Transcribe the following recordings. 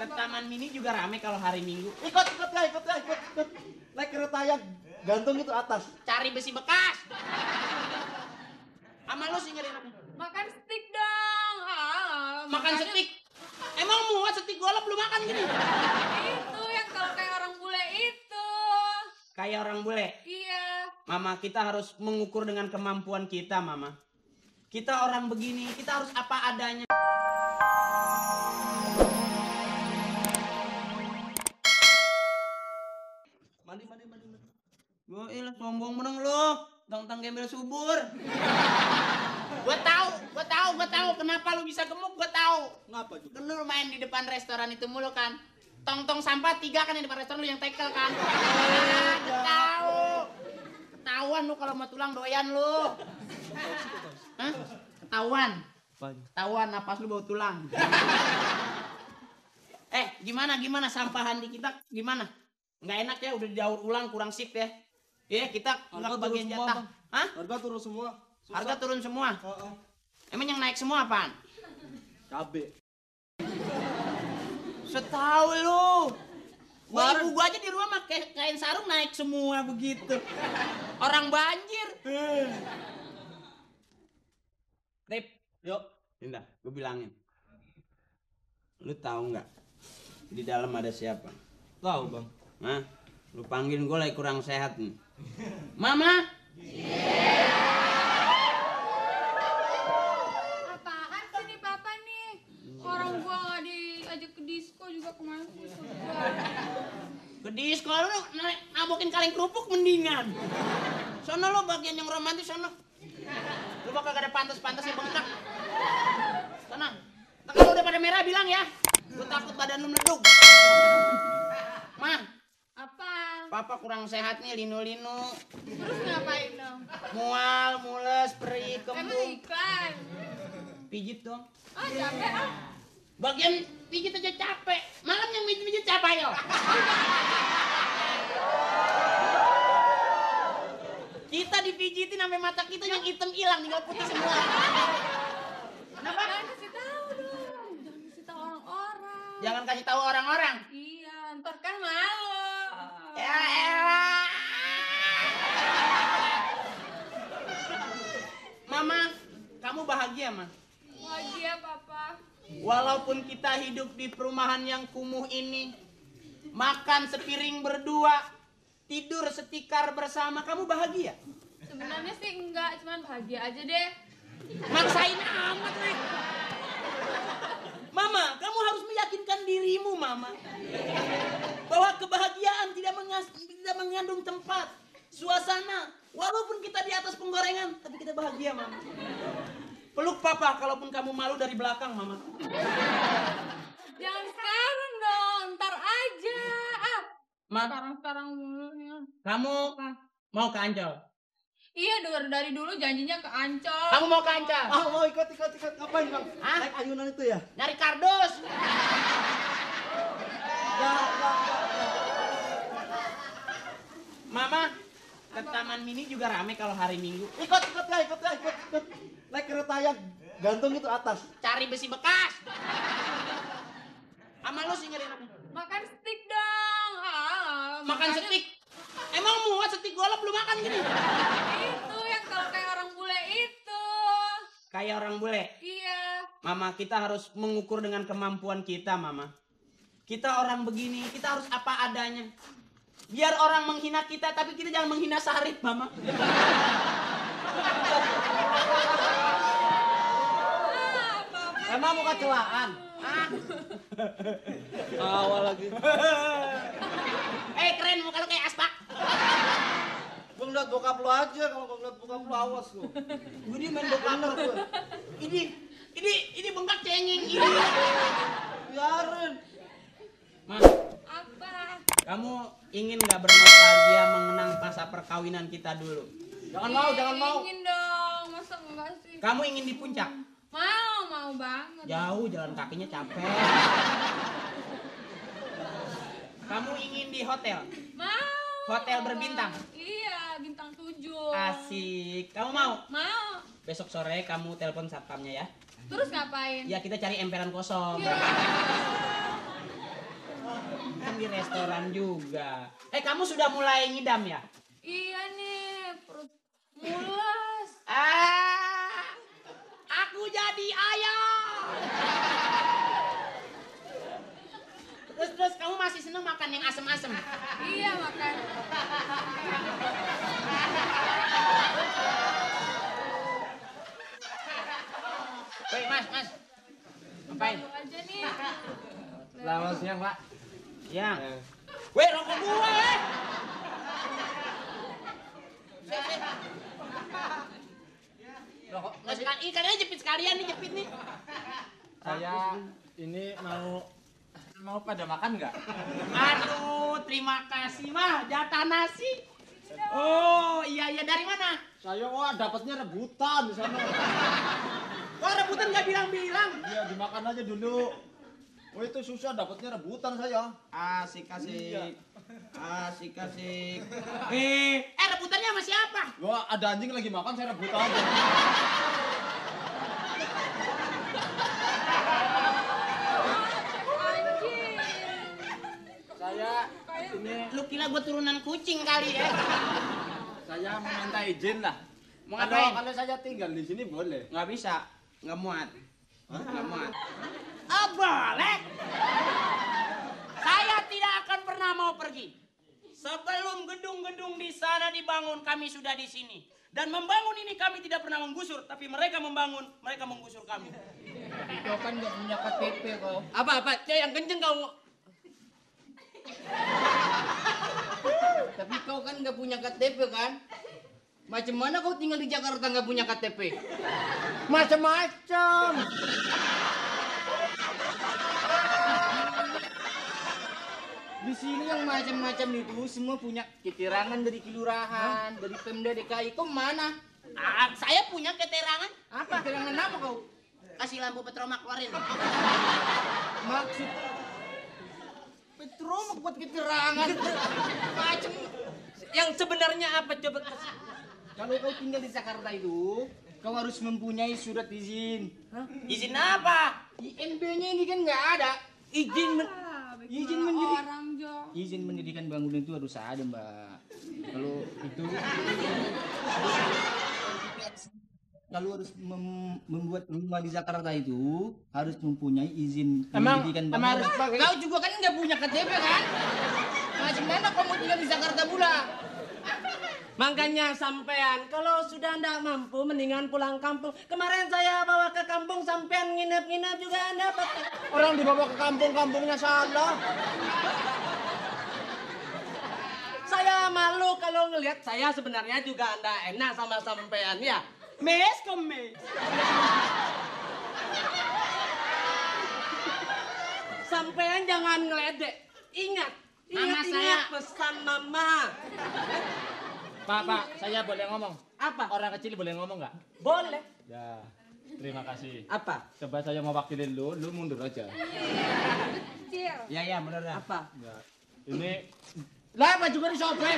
Ke Taman Mini juga rame kalau hari Minggu. Ikut. Naik kereta yang gantung itu atas. Cari besi bekas. Sama lu sih nyari apa? Makan steak dong. Makan steak. Emang muat steak gua belum makan gini. Itu yang kalau kayak orang bule itu. Kayak orang bule. Iya. Mama, kita harus mengukur dengan kemampuan kita, Mama. Kita orang begini, kita harus apa adanya. Mandi. Gua sombong meneng lu. Tentang gembel subur. Gua tahu kenapa lu bisa gemuk, gua tahu. Ngapa juga? Kan lu main di depan restoran itu mulu kan. Tong sampah 3 kan yang di depan restoran lu yang tackle kan. Tahu. Ketahuan lu kalau mau tulang doyan lu. Hah? Ketahuan napas lu bau tulang. Gimana sampahan di kita gimana? Nggak enak ya, udah didaur ulang, kurang sip ya. Ya, kita nggak kebagian jatah. Hah? Harga turun semua. Susah. Harga turun semua? Emang yang naik semua apaan? Cabe. Setahu lu. Ibu gua aja di rumah pakai kain sarung naik semua begitu. Orang banjir. Rip, yuk. Indah, gue bilangin. Lu tahu nggak? Di dalam ada siapa? Tahu, Bang. Hah? Lu panggil gue lagi kurang sehat nih. Mama? Apaan sih nih papa nih? Orang gua nggak diajak ke disco juga kemana sih? Ke disco lu nabokin kaleng kerupuk mendingan. Sono lu bagian yang romantis sono. Lu bakal gak ada pantas-pantasnya bengkak. Sono. Kalau udah pada merah bilang ya. Gue takut badan lu meleduk. Mah. Apa? Papa kurang sehat nih, linu-linu. Terus ngapain dong? Mual, mules, perih, Emang kembung. iklan? Pijit dong. Ah capek ah. Bagian pijit aja capek. Malam yang pijit capek yo. Kita dipijitin sampai mata kita yang hitam hilang, tinggal putih semua. Kenapa? Jangan kasih tahu dong. Jangan kasih tahu orang-orang. Jangan kasih tahu orang-orang. Iya, ntar kan malu. Ya elah. Mama, kamu bahagia, Ma? Bahagia papa. Walaupun kita hidup di perumahan yang kumuh ini, makan sepiring berdua, tidur setikar bersama, kamu bahagia? Sebenarnya sih enggak, cuman bahagia aja deh. Maksain amat, Rek. Mama, kamu harus meyakinkan dirimu, Mama. Bahwa kebahagiaan tidak mengandung tempat, suasana. Walaupun kita di atas penggorengan, tapi kita bahagia, Mama. Peluk Papa, kalaupun kamu malu dari belakang, Mama. Jangan sekarang dong, ntar aja. Ma, Sekarang dulu ya. kamu mau ke Ancol? Iya, dari dulu janjinya ke Ancol. Kamu mau ke Ancol? Ah, mau ikut. Ngapain, Bang? Hah? Naik ayunan itu ya? Nyari kardus. Enggak. Mama, ke Taman Mini juga rame kalau hari Minggu. Ikut. Naik kereta yang gantung itu atas. Cari besi bekas. Sama lu sih nyari apa? Makan steak dong. Makan steak. Emang muat steak gua belum makan gini. Itu yang kalau kayak orang bule itu. Kayak orang bule. Iya. Mama, kita harus mengukur dengan kemampuan kita, Mama. Kita orang begini, kita harus apa adanya. Biar orang menghina kita, tapi kita jangan menghina Sarip, Mama. Emang muka celaan? Awal lagi. Keren muka lu kayak aspak. Gue ngeliat bokap lu aja, kalau gue ngeliat bokap lu awas lu. Gue dia main bokap lu. Ini bengkak cengeng ini. Biarin. Ma, Apa? kamu ingin nggak bernostalgia mengenang masa perkawinan kita dulu? Jangan mau. Ingin dong, masa enggak sih? Kamu ingin di puncak? Mau banget. Jauh, jalan kakinya capek. Kamu ingin di hotel? Mau. Hotel berbintang? Iya, bintang 7. Asik. Kamu mau? Mau. Besok sore kamu telepon satpamnya ya. Terus ngapain? Ya kita cari emperan kosong. Ya. kan di restoran juga. Kamu sudah mulai ngidam ya? Iya nih, perut mulas. Aku jadi ayam. Terus kamu masih seneng makan yang asem-asem? Iya, makan. Woi, Mas. Ngapain? Baru aja nih. Selamat siang, Pak. Siang. Weh, rokok gua ya. Rokok. Nggak sekali, ikan aja jepit sekalian nih, jepit nih. Saya ini mau pada makan nggak? Aduh, terima kasih mah, jatah nasi. Oh, iya, dari mana? Saya dapatnya rebutan di sana. Kok rebutan nggak bilang-bilang? Iya, dimakan aja dulu. Oh itu susah dapatnya rebutan saya. Asik. Iya. Asik. Rebutannya sama siapa? Wah, ada anjing lagi makan, saya rebut aja. Anjing. Saya ini Lu kira gua turunan kucing kali ya? saya meminta izin lah. Mau ngapain? Kalau saya tinggal di sini boleh. Nggak bisa, nggak muat. Nggak muat. Oh, boleh. Saya tidak akan pernah mau pergi. Sebelum gedung-gedung di sana dibangun, kami sudah di sini. Dan membangun ini kami tidak pernah menggusur, tapi mereka membangun, mereka menggusur kami. Kau kan nggak punya KTP kau. Apa? Yang kenceng kau. Tapi kau kan nggak punya KTP kan? Macam mana kau tinggal di Jakarta nggak punya KTP? Macam-macam. Di sini yang macam-macam itu semua punya keterangan dari kelurahan, dari Pemda DKI. Kau mana? Saya punya keterangan. Apa? Keterangan apa kau? Kasih lampu petromak keluarin. Maksud Petro buat keterangan macam yang sebenarnya apa coba? Kalau kau tinggal di Jakarta itu, kau harus mempunyai surat izin. Hah? Izin apa? IMB-nya ini kan nggak ada. Izin menjadi Orang Jo. izin mendirikan bangunan itu harus ada, Mbak. Kalau itu kalau harus membuat rumah di Jakarta itu harus mempunyai izin mendirikan bangunan. Kau juga kan nggak punya KTP kan? Macam mana kau mau tinggal di Jakarta pula? Makanya sampean kalau sudah ndak mampu mendingan pulang kampung. Kemarin saya bawa ke kampung sampean nginep-nginep juga dapat. Orang dibawa ke kampung-kampungnya salah. Saya malu kalau ngelihat saya sebenarnya juga ndak enak sama sampean ya. Mes kemes. Sampean jangan ngeledek. Ingat, Mama ingat saya. pesan mama. Pak, saya boleh ngomong? Apa? Orang kecil boleh ngomong nggak? Boleh. Ya, terima kasih. Apa? Coba saya mau wakilin lu mundur aja. Kecil. Ya, bener dah. Apa? Ya, ini Lah apa juga disobek?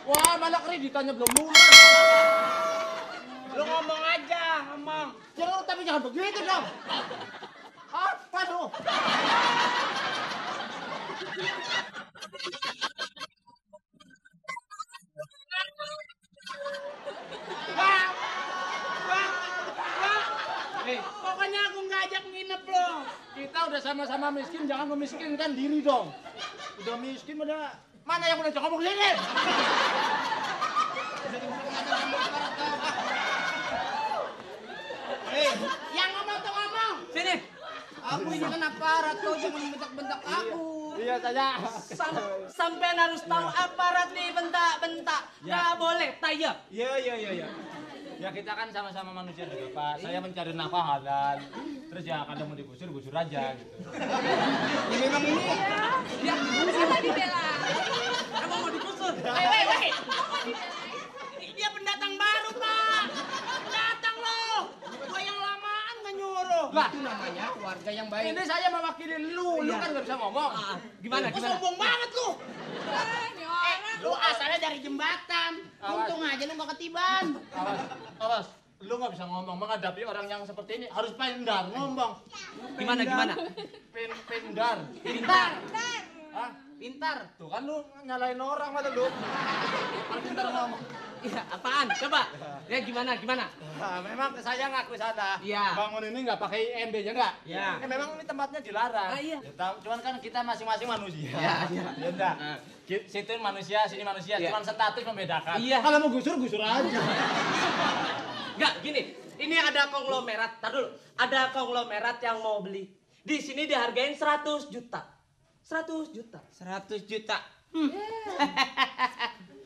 wah malah kreditannya belum lunas. Lu ngomong aja, ngomong. Jangan tapi jangan begitu dong. Apa lu? Pokoknya aku nggak ajak nginep lo. Kita udah sama-sama miskin, jangan memiskinkan diri dong. Udah miskin udah mana yang udah ngomong sini? Yang ngomong tuh ngomong. Sini. Aku ini kan aparat, kau jangan bentak-bentak aku. Iya saya. Sampean harus tahu aparat nih bentak-bentak. Nggak boleh tayang. Iya. Ya kita kan sama-sama manusia juga Pak. Saya mencari nafkah halal. Terus ya kadang mau digusur aja gitu. Ya memang ini Sama dibela. Emang mau digusur? Weh. Dia pendatang baru, Pak. Pendatang lo. Gua yang lamaan nggak nyuruh. Lah, itu namanya keluarga yang baik. ini saya mewakili lu kan nggak bisa ngomong. Gimana? Lu sombong banget lu. Ini orang. Lu asalnya dari jembatan. Untung aja lu nggak ketiban. Awas. lu nggak bisa ngomong menghadapi orang yang seperti ini harus pintar ngomong. Gimana? Pintar. Pintar. Hah? Pintar. Tuh kan lu nyalain orang mata lu. Harus pintar ngomong. Iya, apaan? Coba. Ya gimana? Nah, memang saya ngaku salah. Iya. Bangun ini nggak pakai MB-nya nggak? Iya. Memang ini tempatnya dilarang. Ah, iya. Ya, cuman kan kita masing-masing manusia. Iya. Ya enggak. Situ manusia, sini manusia. Iya. Cuman status membedakan. Iya. Kalau mau gusur aja. Enggak, gini. Ini ada konglomerat. Tar dulu. Ada konglomerat yang mau beli. Di sini dihargain 100 juta. 100 juta. 100 juta.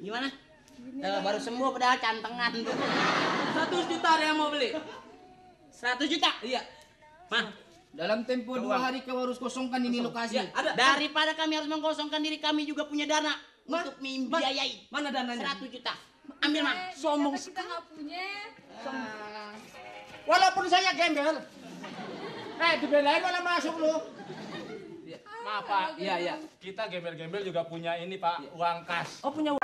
Gimana? Baru sembuh padahal cantengan tuh. 100 juta ada yang mau beli. 100 juta. Iya. Mah, Dalam tempo 2 hari kau harus kosongkan ini lokasi. ya, ada. Daripada kami harus mengkosongkan diri, kami juga punya dana Ma, untuk membiayai. Mana dananya? 100 juta. Ambil, Mang. Sombong Ternyata kita nggak punya. Walaupun saya gembel. Dibelain malah masuk lu. Maaf Pak. Iya. Kita gembel-gembel juga punya ini Pak, uang kas. Oh, punya